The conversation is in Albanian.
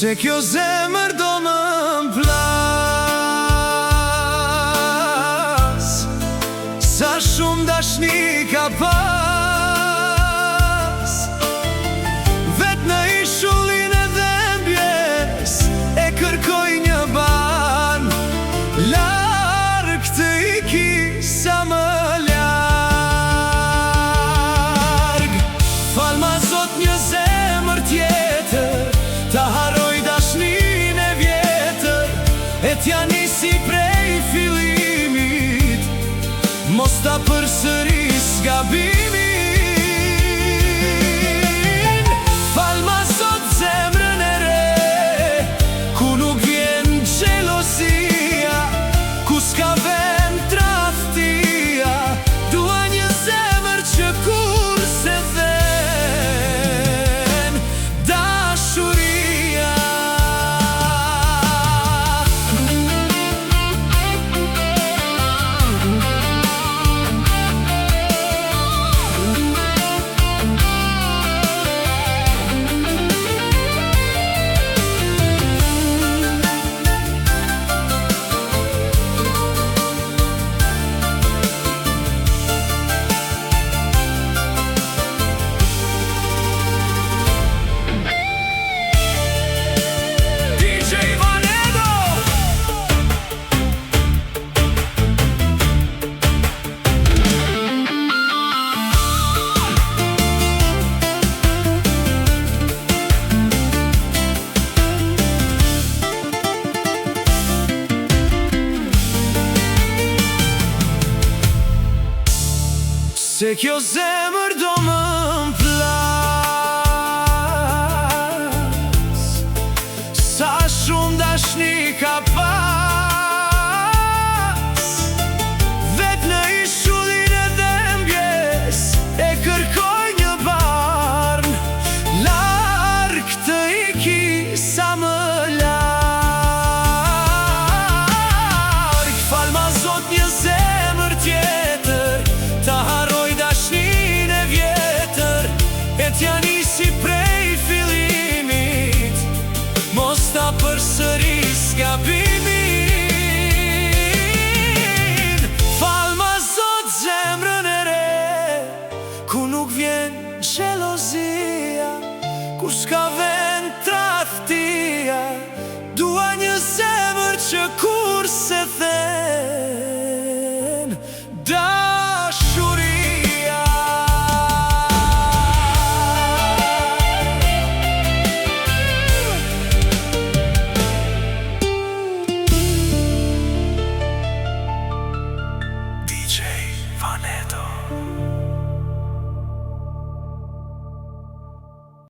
Se kjo zemër do më plas, sa shumë dashni ka pas. Vet në ishullin e dhembjes e kërkoj një ban, larg të iki sa më larg. Fal ma Zot një zemër tjetër, ta haroj dashnin e vjetër, e t'ja nisi prej fillimit, mos ta përsëris gabimin. Fal ma Zot zemrën e re, ku nuk vjen xhelosia, ku s'ka vend tradhtia. Dua një zemër që kur se dhen dashuria. Se kjo zemër do më